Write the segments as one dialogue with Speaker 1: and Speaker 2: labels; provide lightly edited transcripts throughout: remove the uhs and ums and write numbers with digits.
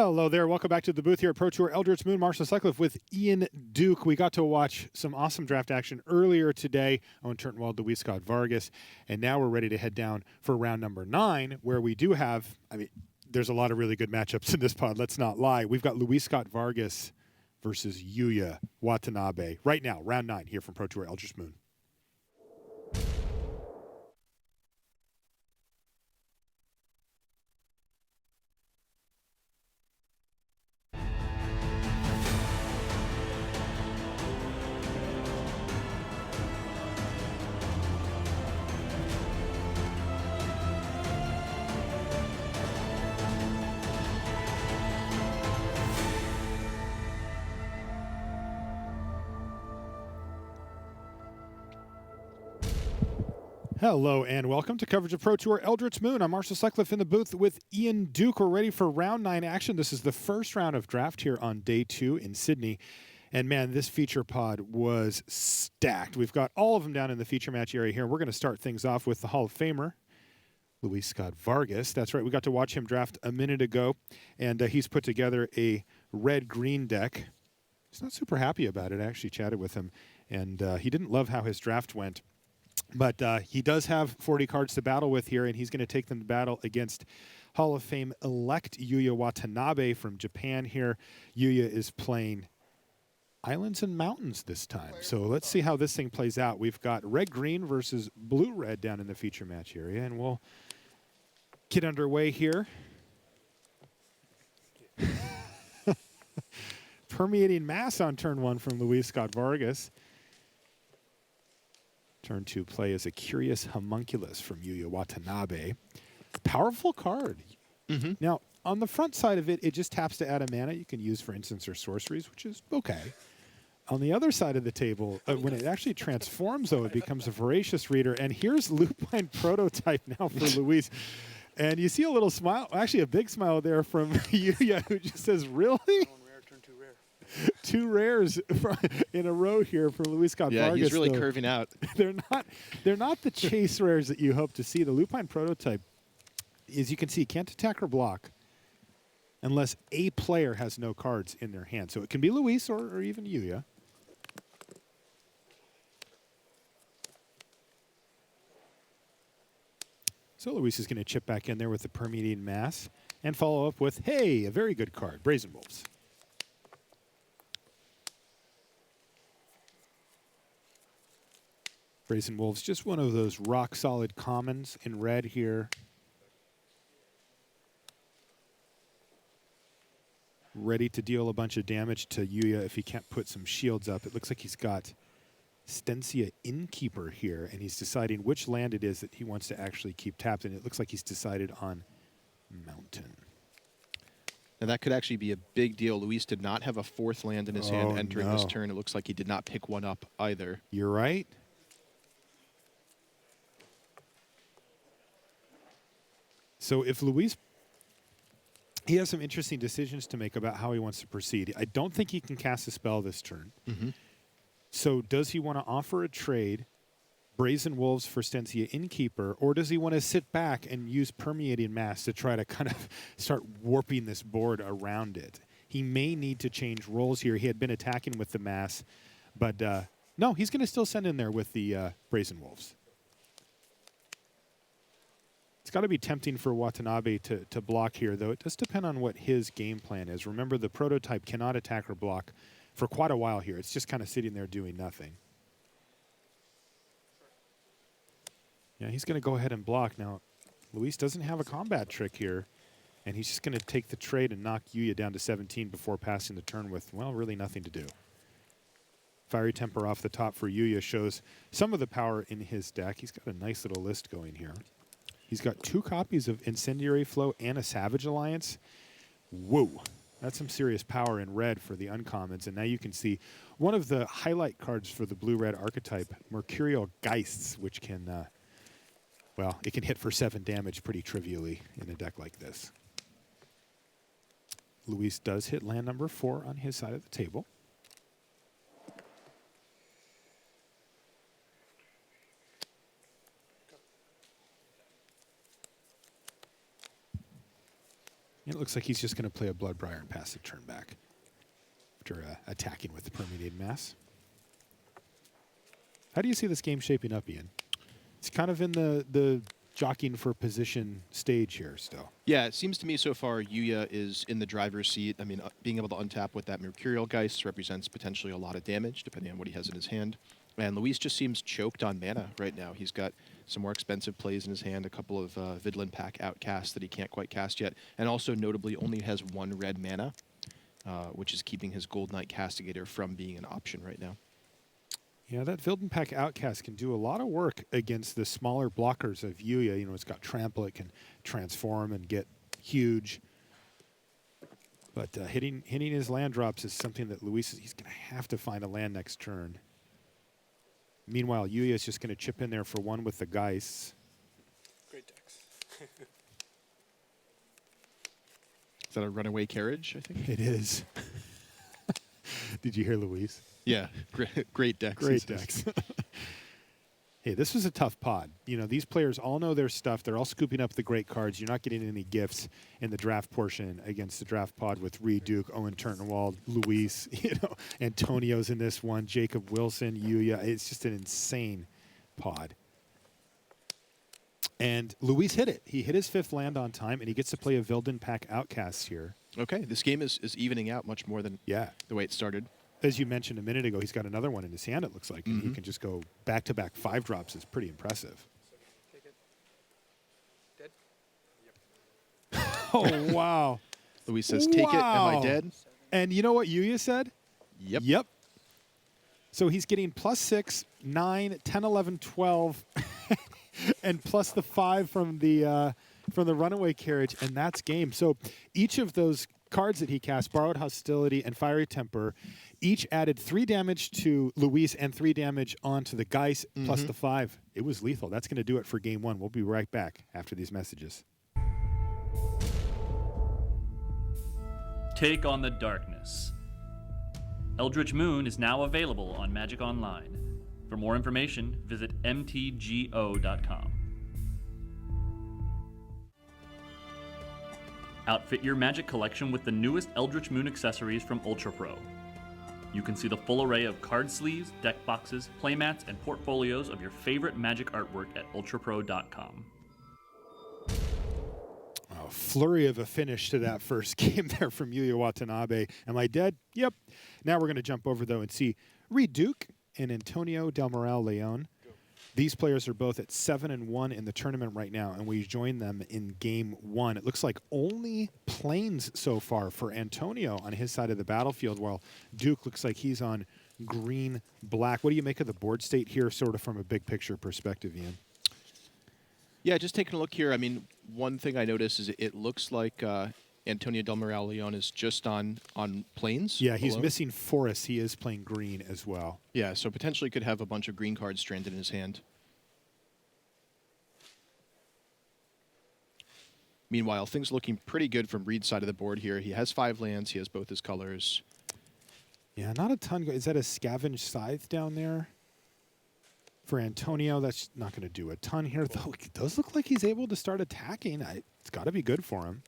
Speaker 1: Hello there. Welcome back to the booth here at Pro Tour Eldritch Moon. Marshall Sutcliffe with Ian Duke. We got to watch some awesome draft action earlier today. Owen Turnwald, Luis Scott-Vargas. And now we're ready to head down for round number 9, where we do have, there's a lot of really good matchups in this pod. Let's not lie. We've got Luis Scott-Vargas versus Yuuya Watanabe. Right now, round 9 here from Pro Tour Eldritch Moon. Hello and welcome to coverage of Pro Tour Eldritch Moon. I'm Marshall Sutcliffe in the booth with Ian Duke. We're ready for round 9 action. This is the first round of draft here on day 2 in Sydney. And man, this feature pod was stacked. We've got all of them down in the feature match area here. We're going to start things off with the Hall of Famer, Luis Scott-Vargas. That's right. We got to watch him draft a minute ago, and he's put together a red-green deck. He's not super happy about it. I actually chatted with him, and he didn't love how his draft went. But he does have 40 cards to battle with here, and he's going to take them to battle against Hall of Fame elect Yuuya Watanabe from Japan here. Yuuya is playing Islands and Mountains this time. So let's see how this thing plays out. We've got red-green versus blue-red down in the feature match area, and we'll get underway here. Permeating Mass on turn 1 from Luis Scott-Vargas. Turn 2 play is a Curious Homunculus from Yuuya Watanabe. Powerful card. Now, on the front side of it, it just taps to add a mana you can use for instants or sorceries, which is okay. On the other side of the table, when it actually transforms, though, it becomes a Voracious Reader. And here's Lupine Prototype now for Luis. And you see a little smile, actually a big smile there from Yuuya, who just says, really? 2 rares in a row here for Luis Scott-Vargas.
Speaker 2: Yeah, he's really curving out.
Speaker 1: They're not the chase rares that you hope to see. The Lupine Prototype, as you can see, can't attack or block unless a player has no cards in their hand. So it can be Luis or even Yuuya. So Luis is going to chip back in there with the Permeating Mass and follow up with, hey, a very good card, Brazen Wolves. Brazen Wolves, just one of those rock-solid commons in red here. Ready to deal a bunch of damage to Yuuya if he can't put some shields up. It looks like he's got Stensia Innkeeper here, and he's deciding which land it is that he wants to actually keep tapped, and it looks like he's decided on Mountain.
Speaker 2: And that could actually be a big deal. Luis did not have a 4th land in his hand entering this turn. It looks like he did not pick one up either.
Speaker 1: You're right. So if Luis, he has some interesting decisions to make about how he wants to proceed. I don't think he can cast a spell this turn. So does he want to offer a trade, Brazen Wolves for Stensia Innkeeper, or does he want to sit back and use Permeating Mass to try to kind of start warping this board around it? He may need to change roles here. He had been attacking with the Mass, but no, he's going to still send in there with the Brazen Wolves. It's got to be tempting for Watanabe to block here, though. It does depend on what his game plan is. Remember, the Prototype cannot attack or block for quite a while here. It's just kind of sitting there doing nothing. Yeah, he's going to go ahead and block. Now, Luis doesn't have a combat trick here, and he's just going to take the trade and knock Yuuya down to 17 before passing the turn with, well, really nothing to do. Fiery Temper off the top for Yuuya shows some of the power in his deck. He's got a nice little list going here. He's got 2 copies of Incendiary Flow and a Savage Alliance. Whoa. That's some serious power in red for the uncommons. And now you can see one of the highlight cards for the blue-red archetype, Mercurial Geists, which can, well, it can hit for 7 damage pretty trivially in a deck like this. Luis does hit land number 4 on his side of the table. It looks like he's just going to play a Bloodbriar and pass the turn back after attacking with the Permeated Mass. How do you see this game shaping up, Ian? It's kind of in the jockeying for position stage here still.
Speaker 2: Yeah, it seems to me so far Yuuya is in the driver's seat. I mean, being able to untap with that Mercurial Geist represents potentially a lot of damage, depending on what he has in his hand. And Luis just seems choked on mana right now. He's got some more expensive plays in his hand, a couple of Vidlin Pack outcasts that he can't quite cast yet, and also notably only has 1 red mana, which is keeping his Gold Knight Castigator from being an option right now.
Speaker 1: Yeah, that Vidlin Pack outcast can do a lot of work against the smaller blockers of Yuuya. You know, it's got Trample, it can transform and get huge. But hitting his land drops is something that Luis, he's going to have to find a land next turn. Meanwhile, Yuuya is just going to chip in there for 1 with the Geists.
Speaker 3: Great decks.
Speaker 2: Is that a runaway carriage, I think?
Speaker 1: It is. Did you hear Luis?
Speaker 2: Yeah, great decks.
Speaker 1: Great decks. Hey, this was a tough pod. You know, these players all know their stuff. They're all scooping up the great cards. You're not getting any gifts in the draft portion against the draft pod with Reed Duke, Owen Turtenwald, Luis, Antonio's in this one, Jacob Wilson, Yuuya. It's just an insane pod. And Luis hit it. He hit his 5th land on time, and he gets to play a Vidlin Pack outcast here.
Speaker 2: Okay, this game is evening out much more than the way it started.
Speaker 1: As you mentioned a minute ago, he's got another one in his hand, it looks like. And he can just go back-to-back 5 drops. Is pretty impressive.
Speaker 3: Take it. Dead? Yep.
Speaker 1: Oh, wow.
Speaker 2: Luis says, take it. Am I dead?
Speaker 1: And you know what Yuuya said?
Speaker 2: Yep.
Speaker 1: Yep. So he's getting +6, 9, 10, 11, 12, and plus the 5 from the runaway carriage, and that's game. So each of those cards that he cast, Borrowed Hostility and Fiery Temper, each added 3 damage to Luis and 3 damage onto the Geist plus the 5. It was lethal. That's going to do it for game 1. We'll be right back after these messages.
Speaker 4: Take on the darkness. Eldritch Moon is now available on Magic Online. For more information, visit mtgo.com. Outfit your Magic collection with the newest Eldritch Moon accessories from Ultra Pro. You can see the full array of card sleeves, deck boxes, playmats, and portfolios of your favorite Magic artwork at ultrapro.com.
Speaker 1: Oh, flurry of a finish to that first game there from Yuuya Watanabe. Am I dead? Yep. Now we're going to jump over, though, and see Reed Duke and Antonio Del Moral Leon. These players are both at 7-1 in the tournament right now, and we join them in game 1. It looks like only planes so far for Antonio on his side of the battlefield, while Duke looks like he's on green-black. What do you make of the board state here, sort of from a big-picture perspective, Ian?
Speaker 2: Yeah, just taking a look here. I mean, one thing I noticed is it looks like Antonio Del Moral Leon is just on planes.
Speaker 1: Yeah, he's
Speaker 2: alone.
Speaker 1: missing forests. He is playing green as well.
Speaker 2: Yeah, so potentially could have a bunch of green cards stranded in his hand. Meanwhile, things looking pretty good from Reed's side of the board here. He has 5 lands. He has both his colors.
Speaker 1: Yeah, not a ton. Is that a Scavenge Scythe down there? For Antonio, that's not going to do a ton here, though. It does look like he's able to start attacking. It's got to be good for him.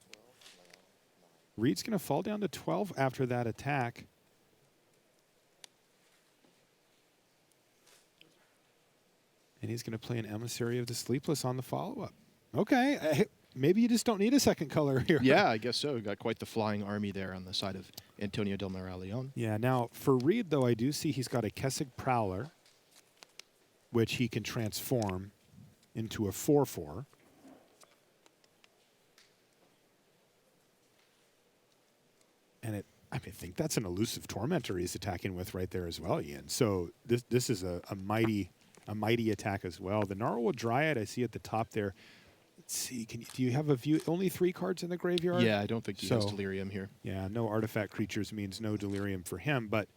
Speaker 1: Reed's going to fall down to 12 after that attack. And he's going to play an Emissary of the Sleepless on the follow-up. Okay, maybe you just don't need a second color here.
Speaker 2: Yeah, I guess so. We've got quite the flying army there on the side of Antonio Del Moral Leon.
Speaker 1: Yeah, now for Reed, though, I do see he's got a Kessig Prowler, which he can transform into a 4/4. And I think that's an elusive Tormentor he's attacking with right there as well, Ian. So this is a mighty attack as well. The Gnarlwood Dryad I see at the top there. Let's see. Do you have a view? Only 3 cards in the graveyard?
Speaker 2: Yeah, I don't think he has Delirium here.
Speaker 1: Yeah, no artifact creatures means no Delirium for him, but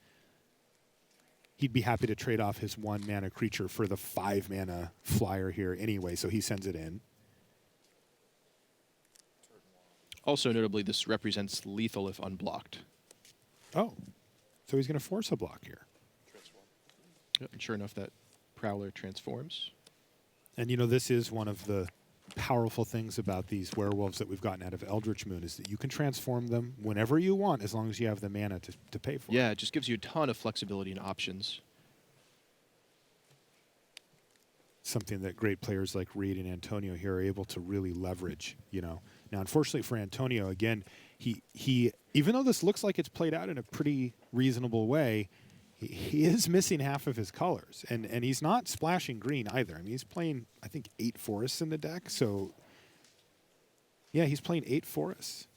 Speaker 1: he'd be happy to trade off his 1 mana creature for the 5 mana flyer here anyway, so he sends it in.
Speaker 2: Also, notably, this represents lethal if unblocked.
Speaker 1: Oh, so he's going to force a block here.
Speaker 2: Yep, and sure enough, that Prowler transforms.
Speaker 1: And, you know, this is one of the powerful things about these werewolves that we've gotten out of Eldritch Moon is that you can transform them whenever you want as long as you have the mana to pay for it.
Speaker 2: Yeah, it just gives you a ton of flexibility and options.
Speaker 1: Something that great players like Reed and Antonio here are able to really leverage, Now, unfortunately for Antonio, again, he even though this looks like it's played out in a pretty reasonable way, he is missing half of his colors, and he's not splashing green either. I mean, he's playing, I think, 8 forests in the deck. So, yeah, he's playing 8 forests.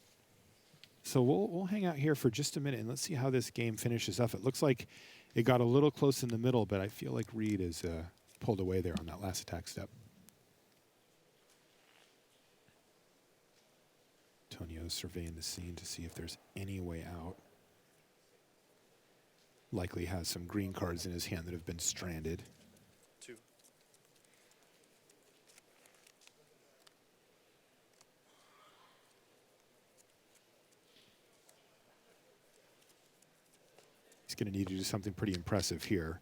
Speaker 1: So we'll hang out here for just a minute, and let's see how this game finishes up. It looks like it got a little close in the middle, but I feel like Reed is pulled away there on that last attack step. Antonio's surveying the scene to see if there's any way out. Likely has some green cards in his hand that have been stranded.
Speaker 3: 2.
Speaker 1: He's going to need to do something pretty impressive here.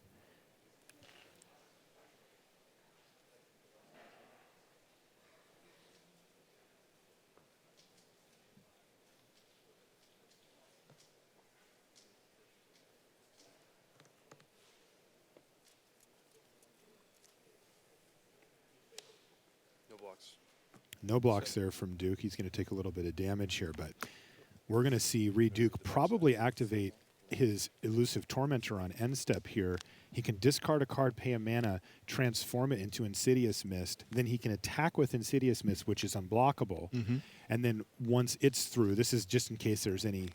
Speaker 3: No blocks.
Speaker 1: No blocks there from Duke. He's going to take a little bit of damage here, but we're going to see Reed Duke probably activate his Elusive Tormentor on end step here. He can discard a card, pay a mana, transform it into Insidious Mist. Then he can attack with Insidious Mist, which is unblockable. And then once it's through, this is just in case there's any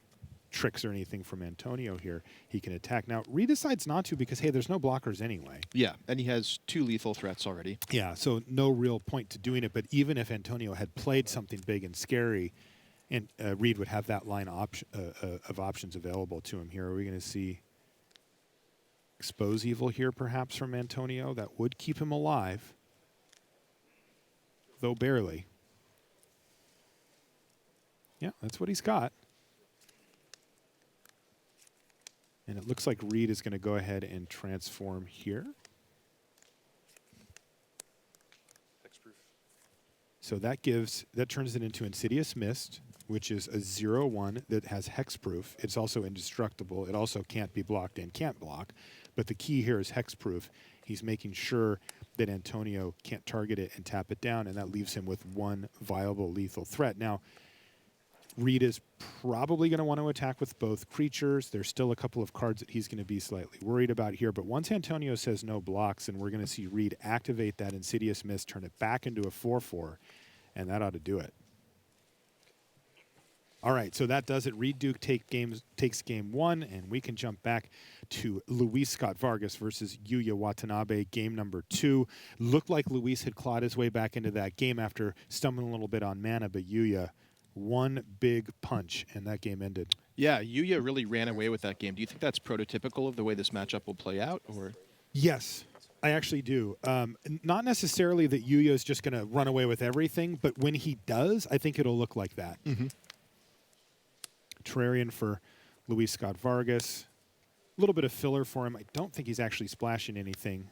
Speaker 1: tricks or anything from Antonio here, he can attack. Now, Reed decides not to because, hey, there's no blockers anyway.
Speaker 2: Yeah, and he has 2 lethal threats already.
Speaker 1: Yeah, so no real point to doing it. But even if Antonio had played something big and scary, and Reed would have that line of options available to him here. Are we going to see Expose Evil here perhaps from Antonio? That would keep him alive, though barely. Yeah, that's what he's got. And it looks like Reed is going to go ahead and transform here.
Speaker 3: Hexproof.
Speaker 1: So that turns it into Insidious Mist, which is a 0/1 that has hexproof. It's also indestructible. It also can't be blocked and can't block. But the key here is hexproof. He's making sure that Antonio can't target it and tap it down, and that leaves him with 1 viable lethal threat. Now, Reed is probably going to want to attack with both creatures. There's still a couple of cards that he's going to be slightly worried about here. But once Antonio says no blocks, and we're going to see Reed activate that Insidious Mist, turn it back into a 4/4, and that ought to do it. All right, so that does it. Reed Duke takes game 1, and we can jump back to Luis Scott-Vargas versus Yuuya Watanabe, game number 2. Looked like Luis had clawed his way back into that game after stumbling a little bit on mana, but Yuuya, 1 big punch, and that game ended.
Speaker 2: Yeah, Yuuya really ran away with that game. Do you think that's prototypical of the way this matchup will play out? Or
Speaker 1: Yes, I actually do. Not necessarily that Yuuya is just going to run away with everything, but when he does, I think it'll look like that. Terrarian for Luis Scott-Vargas. A little bit of filler for him. I don't think he's actually splashing anything.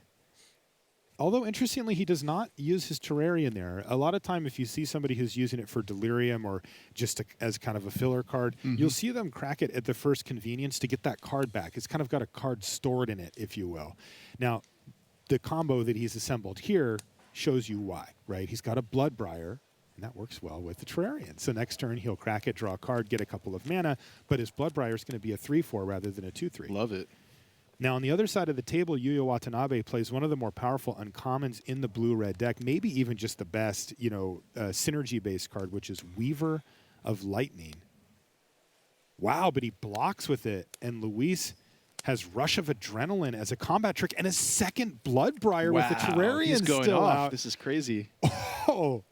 Speaker 1: Although, interestingly, he does not use his Terrarian there. A lot of time, if you see somebody who's using it for Delirium or just as kind of a filler card, you'll see them crack it at the first convenience to get that card back. It's kind of got a card stored in it, if you will. Now, the combo that he's assembled here shows you why, right? He's got a Bloodbriar, and that works well with the Terrarian. So next turn, he'll crack it, draw a card, get a couple of mana, but his Bloodbriar is going to be a 3/4 rather than a 2/3.
Speaker 2: love it.
Speaker 1: Now, on the other side of the table, Yuuya Watanabe plays one of the more powerful uncommons in the blue-red deck, maybe even just the best, synergy-based card, which is Weaver of Lightning. Wow, but he blocks with it, and Luis has Rush of Adrenaline as a combat trick and a second Bloodbriar with the Terrarian
Speaker 2: he's going
Speaker 1: still
Speaker 2: off.
Speaker 1: out.
Speaker 2: This is crazy.
Speaker 1: Oh,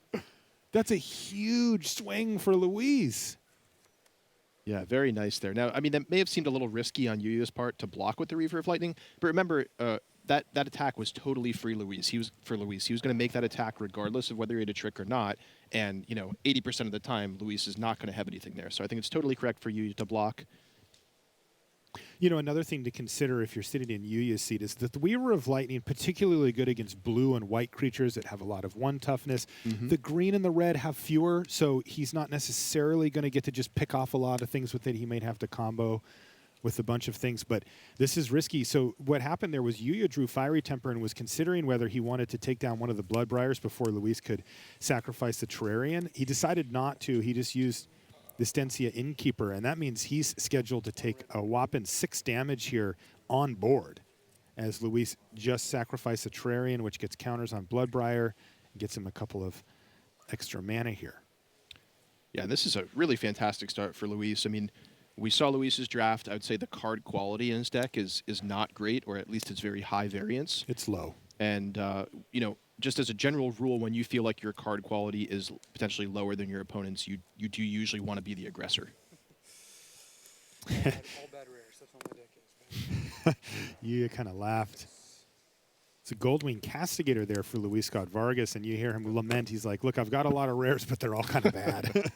Speaker 1: that's a huge swing for Luis.
Speaker 2: Yeah, very nice there. Now, I mean, that may have seemed a little risky on Yuya's part to block with the Reaver of Lightning, but remember, that attack was totally free Luis. He was going to make that attack regardless of whether he had a trick or not, and 80% of the time, Luis is not going to have anything there. So I think it's totally correct for you to block.
Speaker 1: Another thing to consider if you're sitting in Yuuya's seat is that the Weaver of Lightning, particularly good against blue and white creatures that have a lot of 1 toughness. The green and the red have fewer, so he's not necessarily going to get to just pick off a lot of things with it. He might have to combo with a bunch of things, but this is risky. So what happened there was Yuuya drew Fiery Temper and was considering whether he wanted to take down one of the Bloodbriars before Luis could sacrifice the Terrarian. He decided not to. He just used the Stencia Innkeeper, and that means he's scheduled to take a whopping 6 damage here on board as Luis just sacrificed a Terrarian, which gets counters on Bloodbriar and gets him a couple of extra mana here.
Speaker 2: Yeah, this is a really fantastic start for Luis. I mean, we saw Luis's draft. I would say the card quality in his deck is not great, or at least it's very high variance.
Speaker 1: It's low.
Speaker 2: And, just as a general rule, when you feel like your card quality is potentially lower than your opponent's, you do usually want to be the aggressor.
Speaker 3: All bad rares. That's what my deck is.
Speaker 1: Yuuya kind of laughed. It's a Goldwing Castigator there for Luis Scott-Vargas, and you hear him lament. He's like, look, I've got a lot of rares, but they're all kind of bad.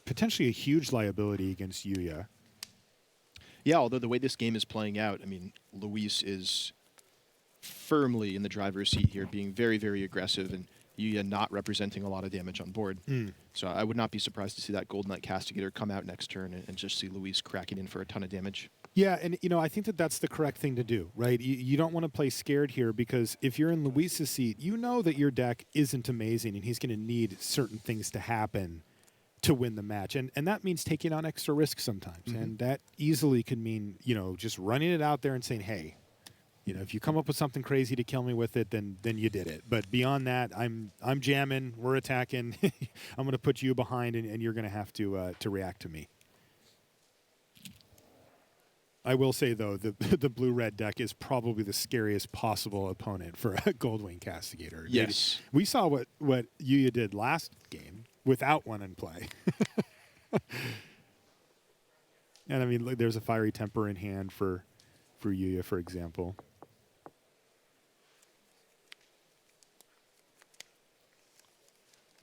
Speaker 1: Potentially a huge liability against Yuuya.
Speaker 2: Yeah, although the way this game is playing out, I mean, Luis is firmly in the driver's seat here, being very, very aggressive, and Yuuya not representing a lot of damage on board. So I would not be surprised to see that Gold Knight Castigator come out next turn and just see Luis cracking in for a ton of damage.
Speaker 1: Yeah, and I think that's the correct thing to do, right? You don't want to play scared here, because if you're in Luis's seat, you know that your deck isn't amazing, and he's going to need certain things to happen to win the match. And that means taking on extra risk sometimes. And that easily could mean, just running it out there and saying, hey, if you come up with something crazy to kill me with it, then you did it. But beyond that, I'm jamming, we're attacking. I'm going to put you behind, and you're going to have to react to me. I will say, though, the blue-red deck is probably the scariest possible opponent for a Goldwing Castigator.
Speaker 2: Yes.
Speaker 1: We saw what Yuuya did last game without one in play. And, I mean, look, there's a Fiery Temper in hand for Yuuya, for example.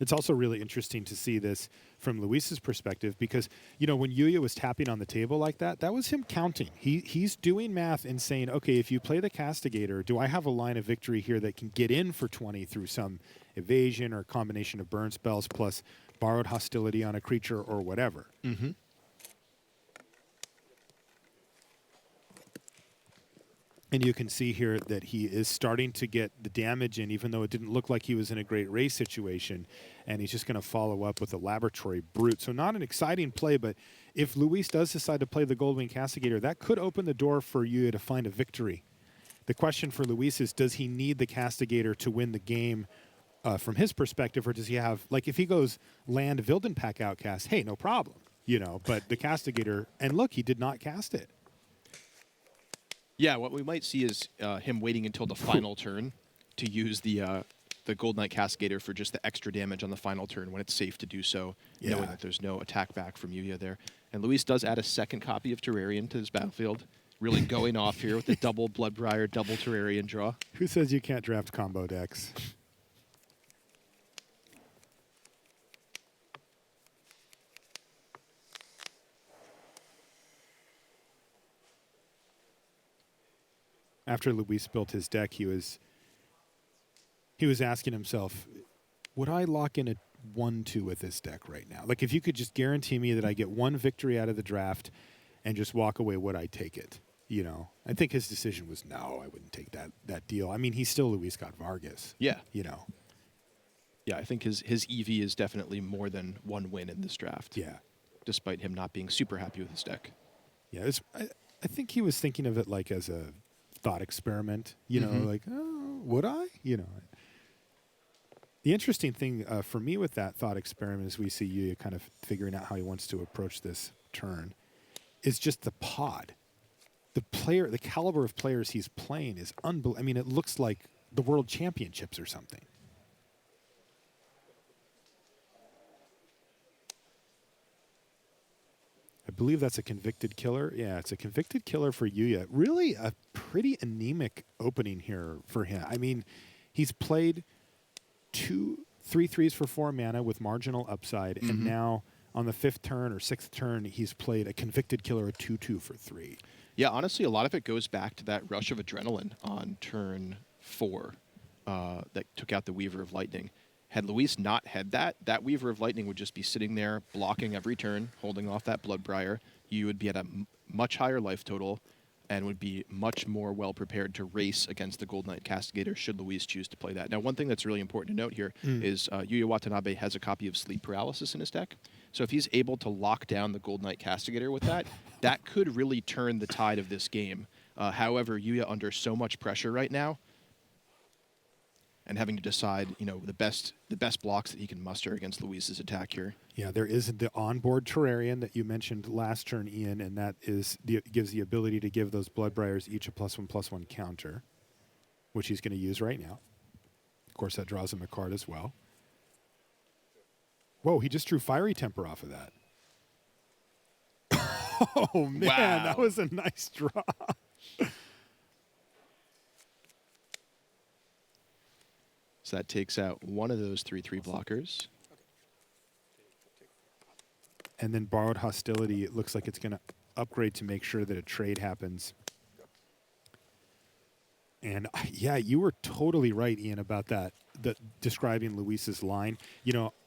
Speaker 1: It's also really interesting to see this from Luis's perspective, because, when Yuuya was tapping on the table like that, that was him counting. He's doing math and saying, okay, if you play the Castigator, do I have a line of victory here that can get in for 20 through some evasion or combination of burn spells plus borrowed hostility on a creature or whatever? And you can see here that he is starting to get the damage in, even though it didn't look like he was in a great race situation. And he's just going to follow up with a Laboratory Brute. So not an exciting play, but if Luis does decide to play the Goldwing Castigator, that could open the door for Yuuya to find a victory. The question for Luis is, does he need the Castigator to win the game from his perspective, or does he have, like, if he goes land Vildenpack Outcast, hey, no problem, but the Castigator, and look, he did not cast it.
Speaker 2: Yeah, what we might see is him waiting until the final turn to use the Gold Knight Castigator for just the extra damage on the final turn when it's safe to do so, knowing that there's no attack back from Yuuya there. And Luis does add a second copy of Terrarian to his battlefield, really going off here with the double Bloodbriar, double Terrarian draw.
Speaker 1: Who says you can't draft combo decks? After Luis built his deck, he was asking himself, would I lock in a 1-2 with this deck right now? Like, if you could just guarantee me that I get one victory out of the draft and just walk away, would I take it? I think his decision was no, I wouldn't take that deal. I mean, he's still Luis Scott-Vargas.
Speaker 2: Yeah. Yeah, I think his EV is definitely more than one win in this draft.
Speaker 1: Yeah.
Speaker 2: Despite him not being super happy with his deck.
Speaker 1: Yeah, I think he was thinking of it like as a thought experiment, like, oh, would I? The interesting thing for me with that thought experiment, as we see Yuuya kind of figuring out how he wants to approach this turn, is just the pod. The caliber of players he's playing is unbelievable. I mean, it looks like the World Championships or something. I believe that's a Convicted Killer. Yeah, it's a Convicted Killer for Yuuya. Really a pretty anemic opening here for him. I mean, he's played two 3 3s for 4 mana with marginal upside, and now on the 5th turn or 6th turn, he's played a Convicted Killer, a 2/2 for 3.
Speaker 2: Yeah, honestly, a lot of it goes back to that rush of adrenaline on turn 4 that took out the Weaver of Lightning. Had Luis not had that Weaver of Lightning would just be sitting there blocking every turn, holding off that Bloodbriar. You would be at a much higher life total and would be much more well prepared to race against the Gold Knight Castigator should Luis choose to play that. Now, one thing that's really important to note here is Yuuya Watanabe has a copy of Sleep Paralysis in his deck. So if he's able to lock down the Gold Knight Castigator with that, that could really turn the tide of this game. However, Yuuya under so much pressure right now, and having to decide, the best blocks that he can muster against Luis's attack here.
Speaker 1: Yeah, there is the onboard Terrarian that you mentioned last turn, Ian, and that gives the ability to give those Bloodbriars each a +1/+1 counter, which he's going to use right now. Of course, that draws him a card as well. Whoa, he just drew Fiery Temper off of that. Oh, man,
Speaker 2: Wow.
Speaker 1: That was a nice draw.
Speaker 2: So that takes out one of those 3/3 blockers.
Speaker 1: And then Borrowed Hostility, it looks like it's going to upgrade to make sure that a trade happens. And yeah, you were totally right, Ian, about that, describing Luis's line.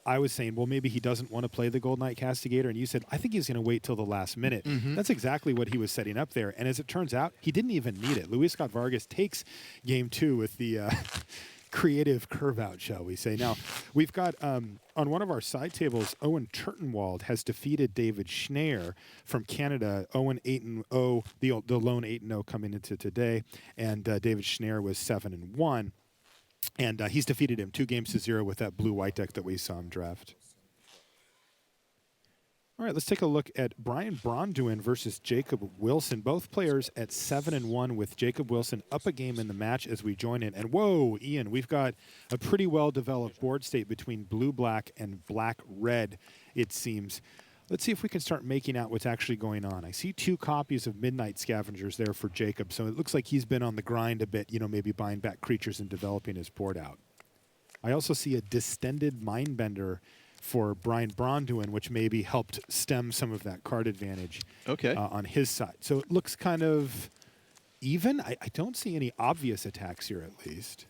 Speaker 1: I was saying, well, maybe he doesn't want to play the Gold Knight Castigator. And you said, I think he's going to wait till the last minute. That's exactly what he was setting up there. And as it turns out, he didn't even need it. Luis Scott-Vargas takes game 2 with the creative curve out, shall we say. Now, we've got on one of our side tables, Owen Turtenwald has defeated David Schneier from Canada. Owen 8-0, the lone 8-0 coming into today, and David Schneier was 7-1, and he's defeated him 2-0 with that blue-white deck that we saw him draft. All right, let's take a look at Brian Bronduin versus Jacob Wilson. Both players at 7-1 with Jacob Wilson up a game in the match as we join in. And whoa, Ian, we've got a pretty well-developed board state between blue-black and black-red, it seems. Let's see if we can start making out what's actually going on. I see 2 copies of Midnight Scavengers there for Jacob, so it looks like he's been on the grind a bit, maybe buying back creatures and developing his board out. I also see a Distended Mindbender for Brian Bronduin, which maybe helped stem some of that card advantage on his side. So it looks kind of even. I don't see any obvious attacks here, at least.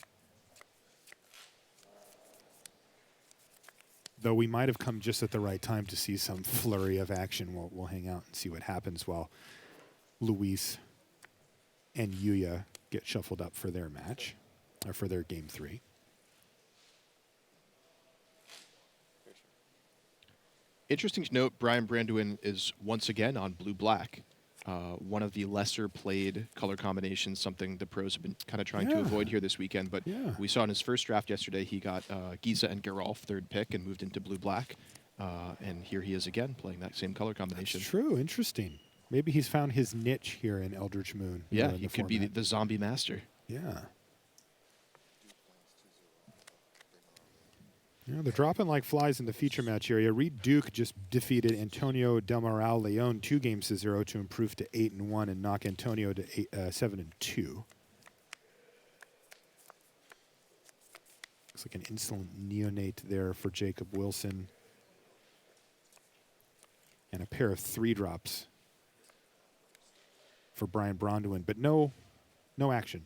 Speaker 1: Though we might have come just at the right time to see some flurry of action. We'll hang out and see what happens while Luis and Yuuya get shuffled up for their match, or for their game 3.
Speaker 2: Interesting to note, Brian Branduin is once again on blue-black. One of the lesser played color combinations, something the pros have been kind of trying to avoid here this weekend. But we saw in his first draft yesterday, he got Giza and Geralf 3rd pick and moved into blue-black. And here he is again playing that same color combination.
Speaker 1: That's true. Interesting. Maybe he's found his niche here in Eldritch Moon.
Speaker 2: Yeah, he could be the zombie master.
Speaker 1: Yeah. They're dropping like flies in the feature match area. Reed Duke just defeated Antonio Del Moral Leon 2-0 to improve to 8-1 and knock Antonio to 7-2. Looks like an insolent neonate there for Jacob Wilson. And a pair of 3-drops for Brian Bronduin, but no action.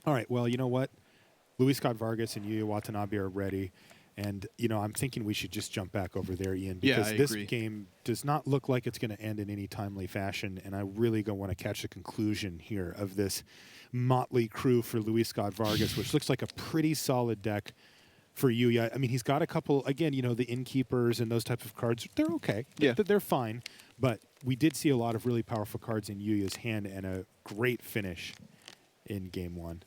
Speaker 1: All right, well, you know what? Luis Scott-Vargas and Yuuya Watanabe are ready. And, I'm thinking we should just jump back over there, Ian, because this game does not look like it's going to end in any timely fashion. And I really don't want to catch the conclusion here of this motley crew for Luis Scott-Vargas, which looks like a pretty solid deck for Yuuya. I mean, he's got a couple, again, the Innkeepers and those types of cards. They're okay.
Speaker 2: Yeah.
Speaker 1: They're fine. But we did see a lot of really powerful cards in Yuuya's hand and a great finish in game 1.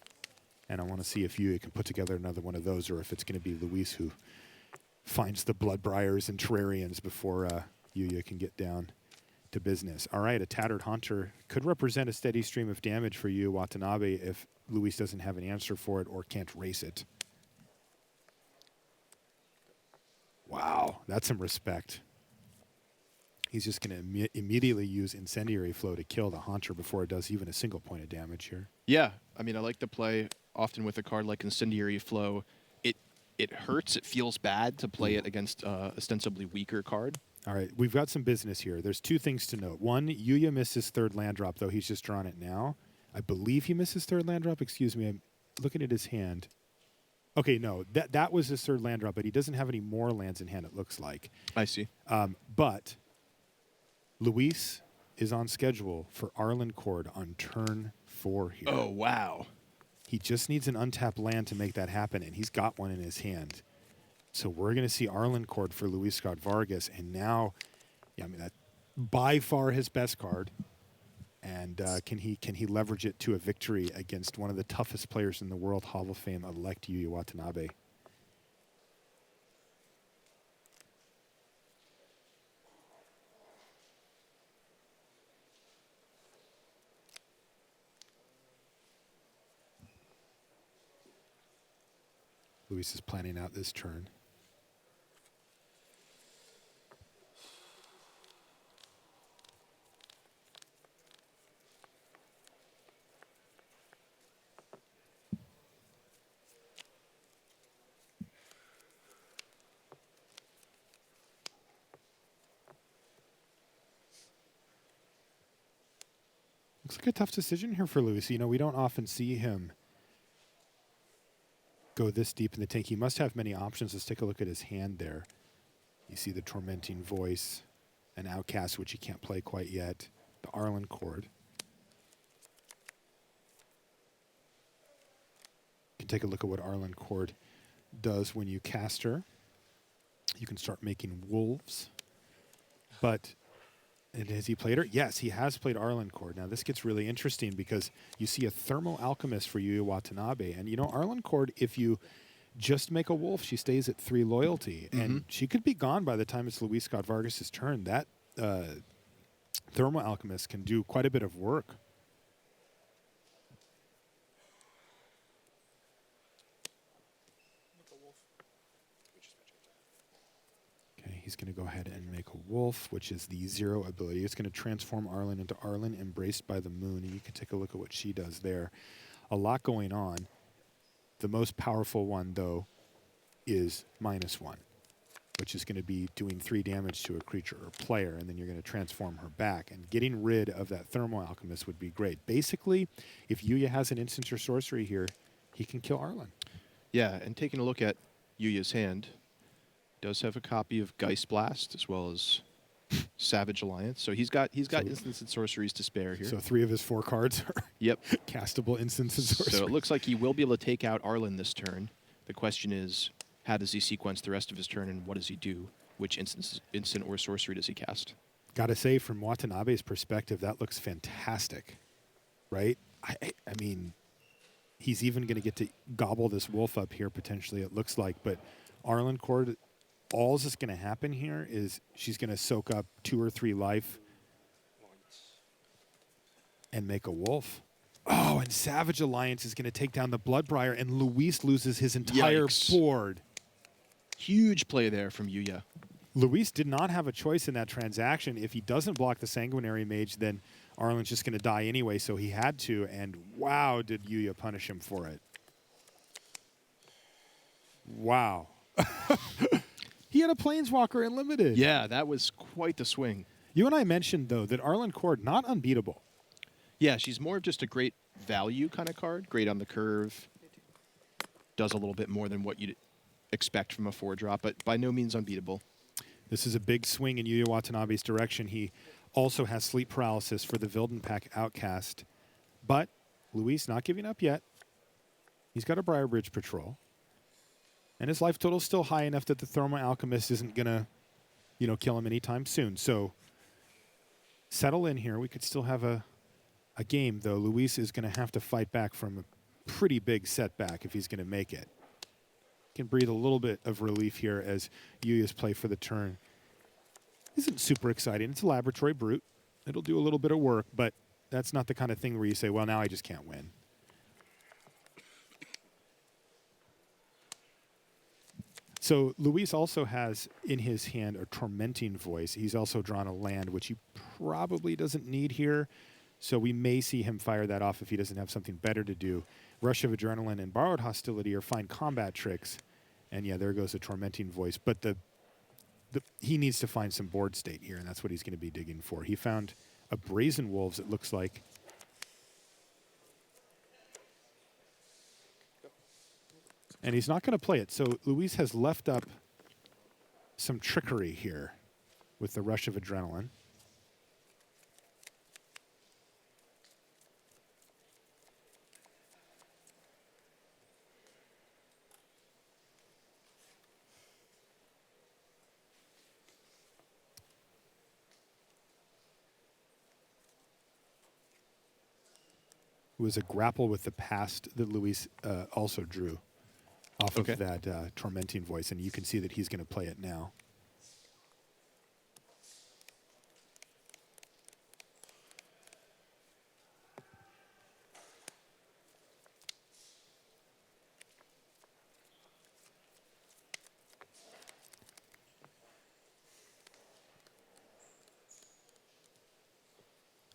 Speaker 1: And I want to see if Yuuya can put together another one of those, or if it's going to be Luis who finds the Bloodbriars and Terrarians before Yuuya can get down to business. All right, a Tattered Haunter could represent a steady stream of damage for Yuuya Watanabe if Luis doesn't have an answer for it or can't race it. Wow, that's some respect. He's just going to immediately use Incendiary Flow to kill the Haunter before it does even a single point of damage here.
Speaker 2: Yeah, I mean, I like to play often with a card like Incendiary Flow. it hurts. It feels bad to play it against ostensibly weaker card.
Speaker 1: All right, we've got some business here. There's two things to note. One, Yuuya missed his third land drop, though he's just drawn it now. I believe he missed his third land drop. Excuse me, I'm looking at his hand. Okay, no, that was his third land drop, but he doesn't have any more lands in hand, it looks like.
Speaker 2: I see.
Speaker 1: But Luis is on schedule for Arlen Cord on turn 4 here.
Speaker 2: Oh, wow.
Speaker 1: He just needs an untapped land to make that happen, and he's got one in his hand. So we're going to see Arlen Cord for Luis Scott-Vargas, and now, yeah, I mean, that's by far his best card. And can he leverage it to a victory against one of the toughest players in the world, Hall of Fame elect Yuuya Watanabe? Luis is planning out this turn. Looks like a tough decision here for Luis. You know, we don't often see him go this deep in the tank. He must have many options. Let's take a look at his hand there. You see the Tormenting Voice, an Outcast, which he can't play quite yet, the Arlen Cord. You can take a look at what Arlen Cord does when you cast her. You can start making wolves. But and has he played her? Yes, he has played Arlen Cord. Now, this gets really interesting because you see a Thermo Alchemist for Yuuya Watanabe. And, you know, Arlen Cord, if you just make a wolf, she stays at 3 loyalty. And she could be gone by the time it's Luis Scott-Vargas' turn. That Thermo Alchemist can do quite a bit of work. He's going to go ahead and make a wolf, which is the 0 ability. It's going to transform Arlen into Arlen, embraced by the moon. And you can take a look at what she does there. A lot going on. The most powerful one, though, is -1, which is going to be doing 3 damage to a creature or player, and then you're going to transform her back. And getting rid of that Thermo Alchemist would be great. Basically, if Yuuya has an instant or sorcery here, he can kill Arlen.
Speaker 2: Yeah, and taking a look at Yuya's hand, does have a copy of Geist Blast as well as Savage Alliance. So he's got instants and sorceries to spare here.
Speaker 1: So 3 of his 4 cards are castable instants and sorceries.
Speaker 2: So it looks like he will be able to take out Arlen this turn. The question is, how does he sequence the rest of his turn, and what does he do? Which instant or sorcery does he cast?
Speaker 1: Gotta say, from Watanabe's perspective, that looks fantastic, right? I mean, he's even going to get to gobble this wolf up here, potentially, it looks like. But Arlen Cord, all that's going to happen here is she's going to soak up 2 or 3 life and make a wolf. Oh, and Savage Alliance is going to take down the Bloodbriar, and Luis loses his entire board.
Speaker 2: Huge play there from Yuuya.
Speaker 1: Luis did not have a choice in that transaction. If he doesn't block the Sanguinary Mage, then Arlen's just going to die anyway, so he had to, and wow, did Yuuya punish him for it. Wow. He had a Planeswalker in Limited.
Speaker 2: Yeah, that was quite the swing.
Speaker 1: You and I mentioned, though, that Arlen Cord, not unbeatable.
Speaker 2: Yeah, she's more of just a great value kind of card. Great on the curve. Does a little bit more than what you'd expect from a 4-drop, but by no means unbeatable.
Speaker 1: This is a big swing in Yuuya Watanabe's direction. He also has sleep paralysis for the Vildenpack Outcast. But Luis not giving up yet. He's got a Briarbridge Patrol. And his life total is still high enough that the Thermo Alchemist isn't going to, kill him anytime soon. So settle in here. We could still have a game, though. Luis is going to have to fight back from a pretty big setback if he's going to make it. Can breathe a little bit of relief here as Yuuya's play for the turn isn't super exciting. It's a Laboratory Brute. It'll do a little bit of work, but that's not the kind of thing where you say, well, now I just can't win. So Luis also has in his hand a Tormenting Voice. He's also drawn a land, which he probably doesn't need here. So we may see him fire that off if he doesn't have something better to do. Rush of Adrenaline and Borrowed Hostility are fine combat tricks. And yeah, there goes the tormenting voice. But he needs to find some board state here, and that's what he's going to be digging for. He found a Brazen Wolves, it looks like. And he's not going to play it. So Luis has left up some trickery here with the rush of adrenaline. It was a grapple with the past that Luis also drew off of that tormenting voice, and you can see that he's going to play it now.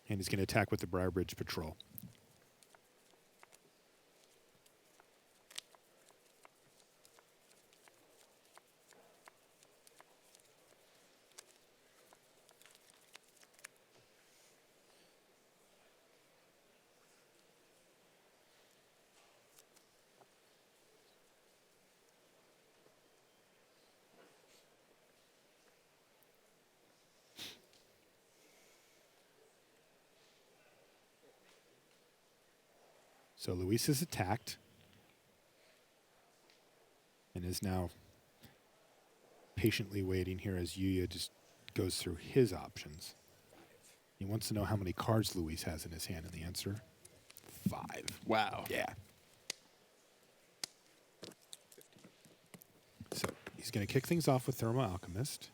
Speaker 1: And he's going to attack with the Briarbridge Patrol. So Luis is attacked and is now patiently waiting here as Yuuya just goes through his options. He wants to know how many cards Luis has in his hand, and the answer, 5.
Speaker 2: Wow.
Speaker 1: Yeah. So he's going to kick things off with Thermo Alchemist.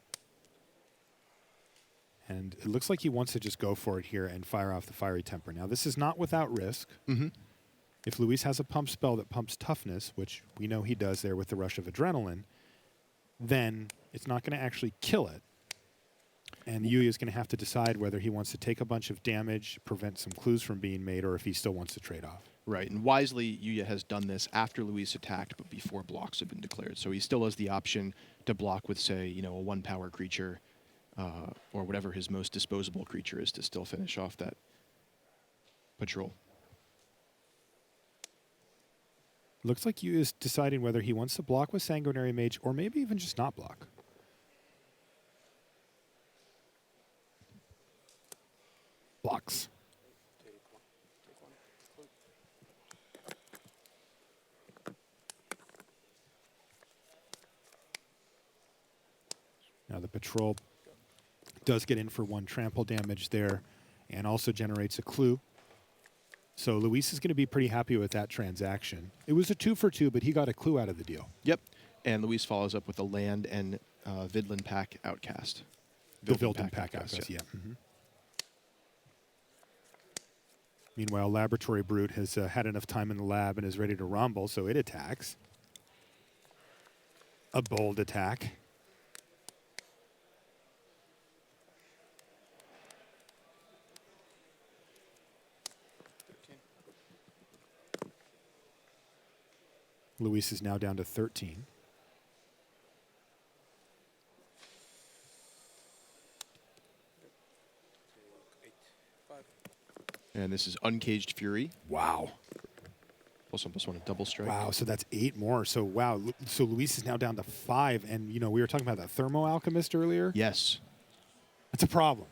Speaker 1: And it looks like he wants to just go for it here and fire off the Fiery Temper. Now, this is not without risk.
Speaker 2: Mm-hmm.
Speaker 1: If Luis has a pump spell that pumps toughness, which we know he does there with the rush of adrenaline, then it's not going to actually kill it. And Yuuya is going to have to decide whether he wants to take a bunch of damage, prevent some clues from being made, or if he still wants to trade off.
Speaker 2: Right, and wisely, Yuuya has done this after Luis attacked, but before blocks have been declared. So he still has the option to block with, say, a 1-power creature, or whatever his most disposable creature is to still finish off that patrol.
Speaker 1: Looks like Yuuya is deciding whether he wants to block with Sanguinary Mage or maybe even just not block. Blocks. Now the patrol does get in for 1 trample damage there and also generates a clue. So Luis is going to be pretty happy with that transaction. It was a 2 for 2, but he got a clue out of the deal.
Speaker 2: Yep. And Luis follows up with a land and Vidlin Pack Outcast.
Speaker 1: The Vilton Pack Outcast, yeah. Mm-hmm. Meanwhile, Laboratory Brute has had enough time in the lab and is ready to rumble, so it attacks. A bold attack. Luis is now down to 13.
Speaker 2: And this is Uncaged Fury.
Speaker 1: Wow.
Speaker 2: +1/+1 a double strike.
Speaker 1: Wow, so that's 8 more. So, wow. So Luis is now down to 5. And, we were talking about that Thermo Alchemist earlier.
Speaker 2: Yes.
Speaker 1: That's a problem.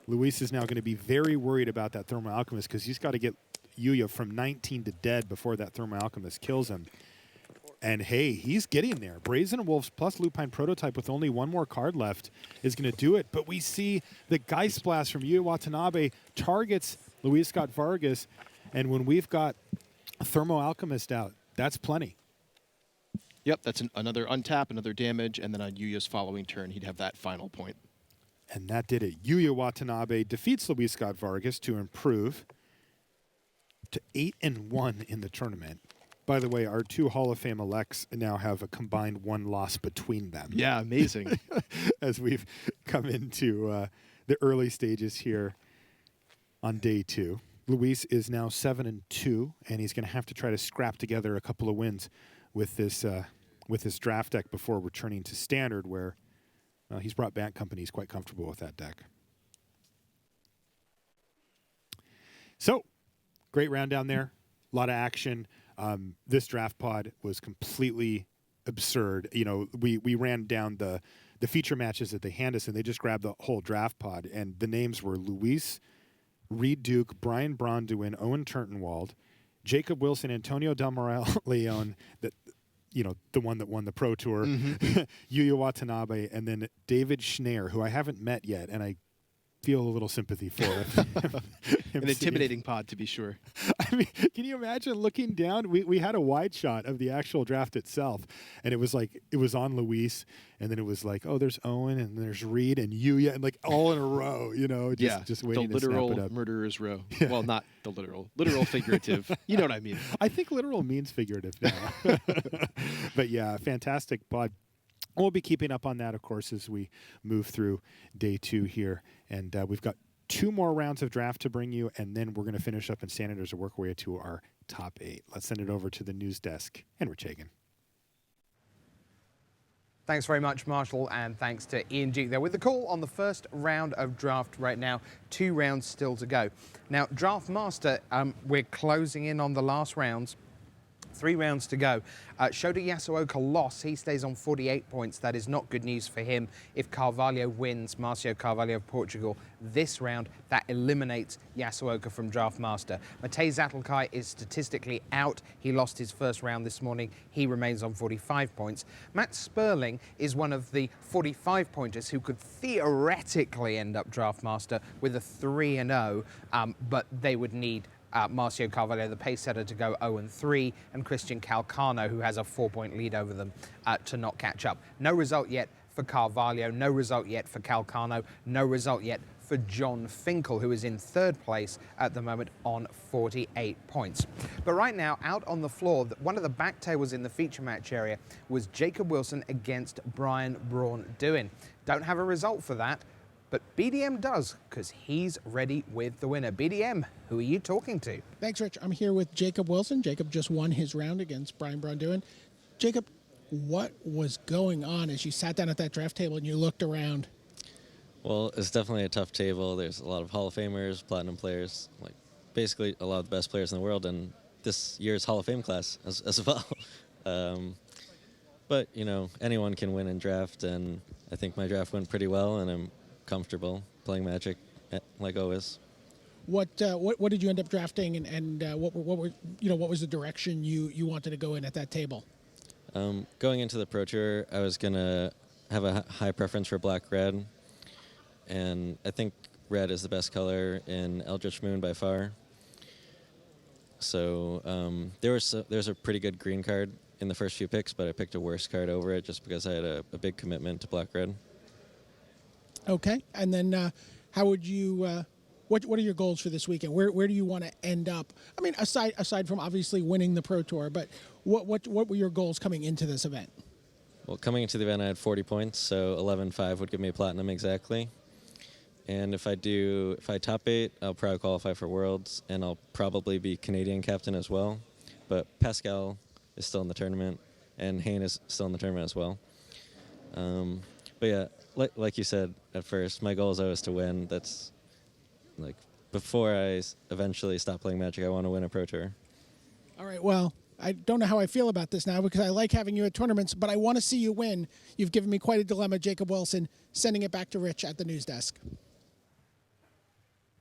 Speaker 1: Luis is now going to be very worried about that Thermo Alchemist because he's got to get Yuuya from 19 to dead before that Thermo Alchemist kills him. And hey, he's getting there. Brazen Wolves plus Lupine Prototype with only 1 more card left is going to do it. But we see the Geist Blast from Yuuya Watanabe targets Luis Scott-Vargas. And when we've got a Thermo Alchemist out, that's plenty.
Speaker 2: Yep, that's another untap, another damage, and then on Yuya's following turn, he'd have that final point.
Speaker 1: And that did it. Yuuya Watanabe defeats Luis Scott-Vargas to improve to 8-1 in the tournament. By the way, our 2 Hall of Fame elects now have a combined 1 loss between them.
Speaker 2: Yeah, amazing.
Speaker 1: As we've come into the early stages here on day 2. Luis is now 7-2, and he's going to have to try to scrap together a couple of wins. with this draft deck before returning to Standard, where he's brought back company. He's quite comfortable with that deck. So, great round down there. A lot of action. This draft pod was completely absurd. You know, we ran down the feature matches that they hand us, and they just grabbed the whole draft pod. And the names were Luis, Reed Duke, Brian Bronduin, Owen Turtenwald, Jacob Wilson, Antonio Del Leon, the one that won the Pro Tour, Yuuya Watanabe, and then David Schneier, who I haven't met yet, and I feel a little sympathy for him.
Speaker 2: An intimidating pod, to be sure.
Speaker 1: I mean, can you imagine looking down? We had a wide shot of the actual draft itself, and it was on Luis, and then it was like, oh, there's Owen, and there's Reed, and Yuuya, and like all in a row, just waiting
Speaker 2: the
Speaker 1: to snap it
Speaker 2: literal
Speaker 1: up.
Speaker 2: murderer's row. Yeah. Well, not the literal figurative. You know what I mean.
Speaker 1: I think literal means figurative now. But yeah, fantastic pod. We'll be keeping up on that, of course, as we move through day 2 here. And we've got 2 more rounds of draft to bring you, and then we're going to finish up in Standard and work our way to our top 8. Let's send it over to the news desk. Henry Chagan.
Speaker 5: Thanks very much, Marshall, and thanks to Ian Duke there with the call on the first round of draft right now. 2 rounds still to go. Now, Draft Master, we're closing in on the last rounds. 3 rounds to go. Shota Yasuoka lost. He stays on 48 points. That is not good news for him. If Carvalho wins, Marcio Carvalho of Portugal, this round, that eliminates Yasuoka from Draft Master. Matej Zatlkai is statistically out. He lost his first round this morning. He remains on 45 points. Matt Sperling is one of the 45-pointers who could theoretically end up Draft Master with a 3-0, but they would need Marcio Carvalho, the pace setter, to go 0-3, and Christian Calcano, who has a 4-point lead over them, to not catch up. No result yet for Carvalho, no result yet for Calcano, no result yet for John Finkel, who is in 3rd place at the moment on 48 points. But right now, out on the floor, one of the back tables in the feature match area was Jacob Wilson against Brian Braun-Duin. Don't have a result for that, but BDM does, because he's ready with the winner. BDM, who are you talking to?
Speaker 6: Thanks, Rich. I'm here with Jacob Wilson. Jacob just won his round against Brian Braun-Duin. Jacob, what was going on as you sat down at that draft table and you looked around?
Speaker 7: Well, it's definitely a tough table. There's a lot of Hall of Famers, Platinum players, like basically a lot of the best players in the world, and this year's Hall of Fame class as well. But, anyone can win in draft, and I think my draft went pretty well, and I'm comfortable playing Magic like always.
Speaker 6: What did you end up drafting, and what was the direction you wanted to go in at that table?
Speaker 7: Going into the Pro Tour, I was gonna have a high preference for black-red, and I think red is the best color in Eldritch Moon by far. So there's a pretty good green card in the first few picks, but I picked a worse card over it just because I had a big commitment to black-red.
Speaker 6: Okay, and then how would you? What are your goals for this weekend? Where do you want to end up? I mean, aside from obviously winning the Pro Tour, but what were your goals coming into this event?
Speaker 7: Well, coming into the event, I had 40 points, so 11.5 would give me a platinum exactly. And if I top 8, I'll probably qualify for Worlds, and I'll probably be Canadian captain as well. But Pascal is still in the tournament, and Hayne is still in the tournament as well. But yeah, like you said at first, my goal is always to win. That's like before I eventually stop playing Magic, I want to win a Pro Tour.
Speaker 6: All right, well, I don't know how I feel about this now because I like having you at tournaments, but I want to see you win. You've given me quite a dilemma, Jacob Wilson. Sending it back to Rich at the news desk.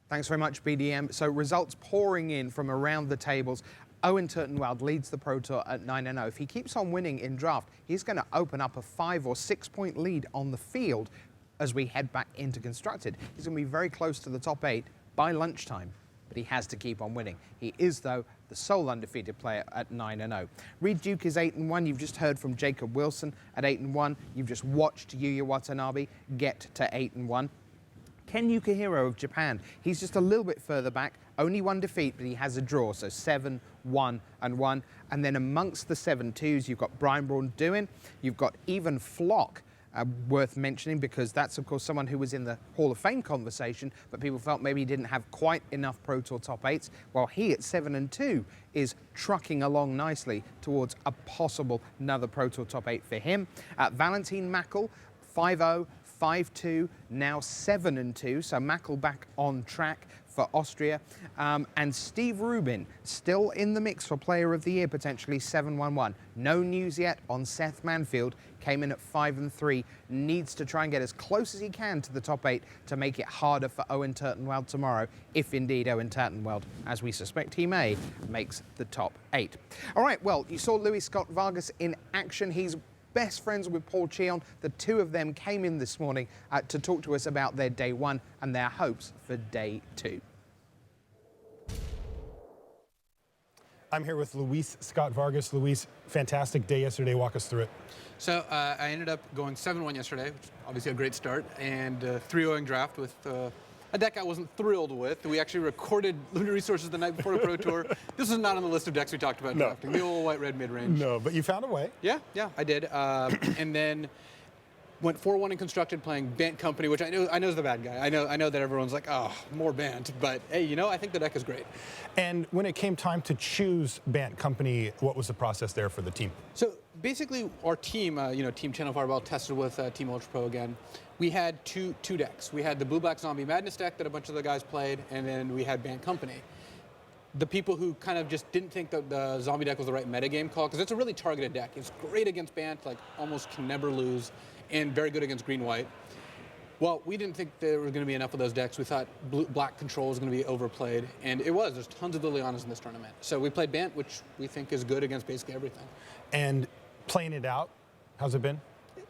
Speaker 5: Thanks very much, BDM. So results pouring in from around the tables. Owen Turtenwald leads the Pro Tour at 9-0. If he keeps on winning in draft, he's going to open up a 5 or 6 point lead on the field as we head back into Constructed. He's going to be very close to the top 8 by lunchtime, but he has to keep on winning. He is, though, the sole undefeated player at 9-0. Reed Duke is 8-1. You've just heard from Jacob Wilson at 8-1. You've just watched Yuuya Watanabe get to 8-1. Ken Yukihiro of Japan, he's just a little bit further back, only 1 defeat, but he has a draw, so 7-1-1. And then amongst the 7-2s, you've got Brian Braun-Duin, you've got Even Flock, worth mentioning because that's, of course, someone who was in the Hall of Fame conversation, but people felt maybe he didn't have quite enough Pro Tour top 8s, while he at 7-2 is trucking along nicely towards a possible another Pro Tour top 8 for him. Valentin Mackel, 5-0, 5-2, now 7-2, so Mackel back on track for Austria. And Steve Rubin, still in the mix for Player of the Year, potentially 7-1-1. No news yet on Seth Manfield, came in at 5-3, needs to try and get as close as he can to the top 8 to make it harder for Owen Turtenwald tomorrow, if indeed Owen Turtenwald, as we suspect he may, makes the top 8. All right, well, you saw Luis Scott-Vargas in action. He's best friends with Paul Cheon. The two of them came in this morning to talk to us about their day 1 and their hopes for day 2.
Speaker 1: I'm here with Luis Scott-Vargas. Luis, fantastic day yesterday. Walk us through it.
Speaker 3: So I ended up going 7-1 yesterday, which is obviously a great start, and 3-0ing draft with a deck I wasn't thrilled with. We actually recorded Lunar Resources the night before the Pro Tour. This was not on the list of decks we talked about drafting. The old white-red mid-range.
Speaker 1: No, but you found a way.
Speaker 3: Yeah, I did. And then went 4-1 in constructed playing Bant Company, which I know is the bad guy. I know that everyone's like, oh, more Bant. But hey, I think the deck is great.
Speaker 1: And when it came time to choose Bant Company, what was the process there for the team?
Speaker 3: So basically, our team, Team Channel Fireball tested with Team Ultra Pro again. We had two decks. We had the Blue-Black Zombie Madness deck that a bunch of the guys played, and then we had Bant Company. The people who kind of just didn't think that the Zombie deck was the right metagame call, because it's a really targeted deck. It's great against Bant, like almost can never lose, and very good against Green-White. Well, we didn't think there was going to be enough of those decks. We thought Black Control was going to be overplayed, and it was. There's tons of Lilianas in this tournament. So we played Bant, which we think is good against basically everything.
Speaker 1: And playing it out, how's it been?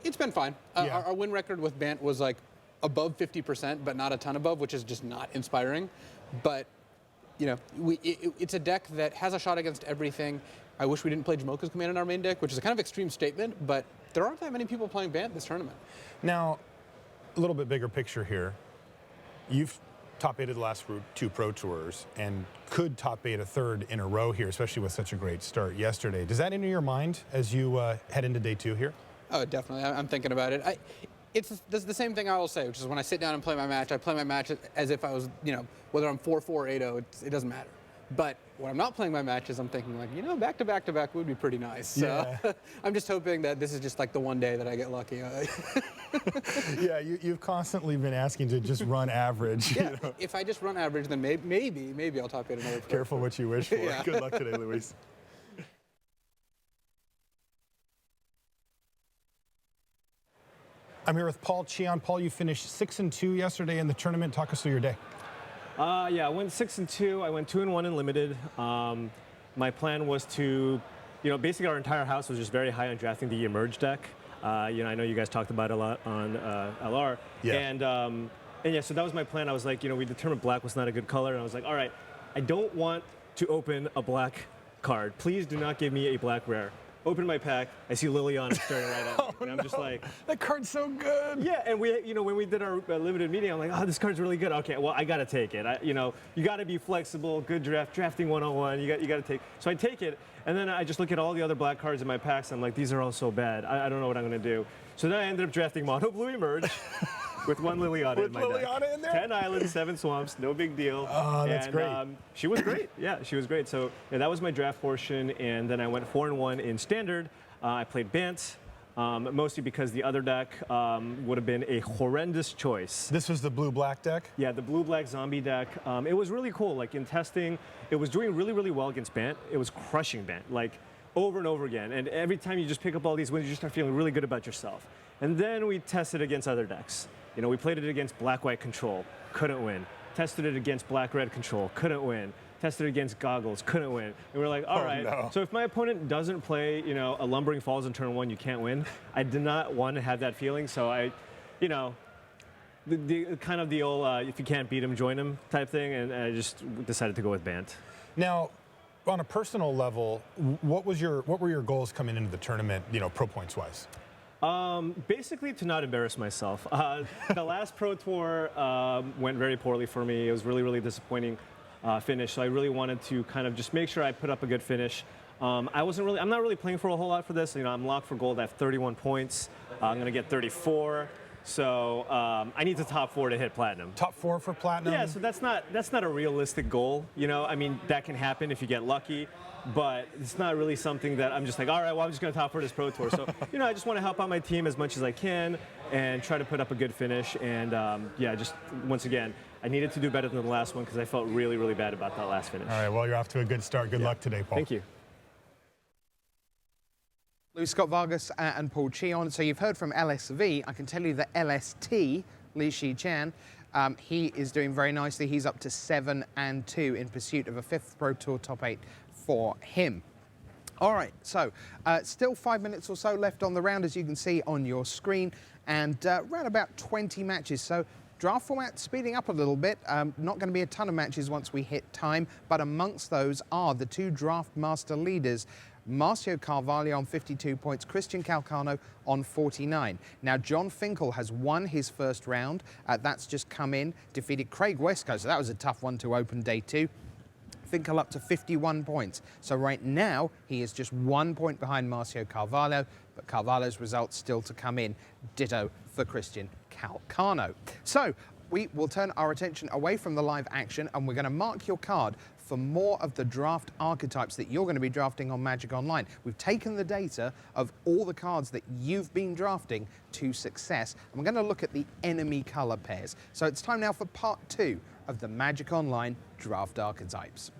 Speaker 3: It's been fine.
Speaker 1: Yeah.
Speaker 3: Our win record with Bant was like above 50%, but not a ton above, which is just not inspiring. But, it's a deck that has a shot against everything. I wish we didn't play Jamoka's Command in our main deck, which is a kind of extreme statement, but there aren't that many people playing Bant this tournament.
Speaker 1: Now, a little bit bigger picture here. You've top-8'd the last 2 Pro Tours and could top-8 a third in a row here, especially with such a great start yesterday. Does that enter your mind as you head into day 2 here?
Speaker 3: Oh, definitely. I'm thinking about it. It's the same thing I will say, which is when I sit down and play my match, I play my match as if I was, whether I'm 4-4 or 8-0, it doesn't matter. But when I'm not playing my matches, I'm thinking like, back to back to back would be pretty nice. So yeah. I'm just hoping that this is just like the one day that I get lucky.
Speaker 1: Yeah, you've constantly been asking to just run average.
Speaker 3: Yeah, if I just run average, then maybe I'll top 8 another.
Speaker 1: Careful what you wish for.
Speaker 3: Yeah.
Speaker 1: Good luck today, Luis. I'm here with Paul Cheon. Paul, you finished 6-2 yesterday in the tournament. Talk us through your day.
Speaker 8: Yeah, I went 6-2. I went 2-1 in limited. My plan was to, basically our entire house was just very high on drafting the Emerge deck. I know you guys talked about it a lot on LR.
Speaker 1: Yeah.
Speaker 8: And yeah, so that was my plan. I was like, we determined black was not a good color. And I was like, all right, I don't want to open a black card. Please do not give me a black rare. Open my pack, I see Liliana staring right at me. And I'm just like,
Speaker 1: that card's so good.
Speaker 8: Yeah, and we, when we did our limited meeting, I'm like, oh, this card's really good. Okay, well, I gotta take it. You gotta be flexible, good drafting 101. You gotta take. So I take it, and then I just look at all the other black cards in my packs. And I'm like, these are all so bad. I don't know what I'm gonna do. So then I ended up drafting Mono Blue Emerge. With one Liliana in my deck.
Speaker 1: Liliana in there?
Speaker 8: 10 islands, 7 swamps, no big deal.
Speaker 1: Oh, that's great.
Speaker 8: She was great. Yeah, she was great. So yeah, that was my draft portion, and then I went 4-1 in standard. I played Bant, mostly because the other deck would have been a horrendous choice.
Speaker 1: This was the blue-black deck?
Speaker 8: Yeah, the blue-black zombie deck. It was really cool. Like in testing, it was doing really, really well against Bant. It was crushing Bant, like over and over again. And every time you just pick up all these wins, you just start feeling really good about yourself. And then we tested against other decks. We played it against black-white control, couldn't win. Tested it against black-red control, couldn't win. Tested it against goggles, couldn't win. And we were like, all right,
Speaker 1: no.
Speaker 8: So if my opponent doesn't play, a Lumbering Falls in turn 1, you can't win. I did not want to have that feeling, so I, the kind of the old, if you can't beat him, join him type thing, and I just decided to go with Bant.
Speaker 1: Now, on a personal level, what were your goals coming into the tournament, pro points wise?
Speaker 8: Basically to not embarrass myself. The last Pro Tour went very poorly for me. It was really, really disappointing finish. So I really wanted to kind of just make sure I put up a good finish. I'm not really playing for a whole lot for this. You know, I'm locked for gold. I have 31 points. I'm going to get 34. So I need to top 4 to hit platinum.
Speaker 1: Top 4 for platinum?
Speaker 8: Yeah, so that's not a realistic goal. You know, I mean, that can happen if you get lucky, but it's not really something that I'm just like, all right, well, I'm just going to top 4 this Pro Tour. So, you know, I just want to help out my team as much as I can and try to put up a good finish. And yeah, just once again, I needed to do better than the last one because I felt really, really bad about that last finish.
Speaker 1: All right, well, you're off to a good start. Good luck today, Paul.
Speaker 8: Thank you.
Speaker 5: Luis Scott-Vargas and Paul Cheon. So you've heard from LSV. I can tell you that LST, Li Shichan, he is doing very nicely. He's up to 7-2 in pursuit of a 5th Pro Tour top 8 for him. All right, so still 5 minutes or so left on the round, as you can see on your screen, and around about 20 matches. So draft format speeding up a little bit. Not going to be a ton of matches once we hit time, but amongst those are the 2 draft master leaders, Marcio Carvalho on 52 points, Christian Calcano on 49. Now, John Finkel has won his first round. That's just come in, defeated Craig Westco, so that was a tough one to open day 2. Finkel up to 51 points. So right now, he is just 1 point behind Marcio Carvalho, but Carvalho's results still to come in. Ditto for Christian Calcano. So we will turn our attention away from the live action, and we're going to mark your card for more of the draft archetypes that you're going to be drafting on Magic Online. We've taken the data of all the cards that you've been drafting to success, and we're going to look at the enemy color pairs. So it's time now for part 2 of the Magic Online draft archetypes.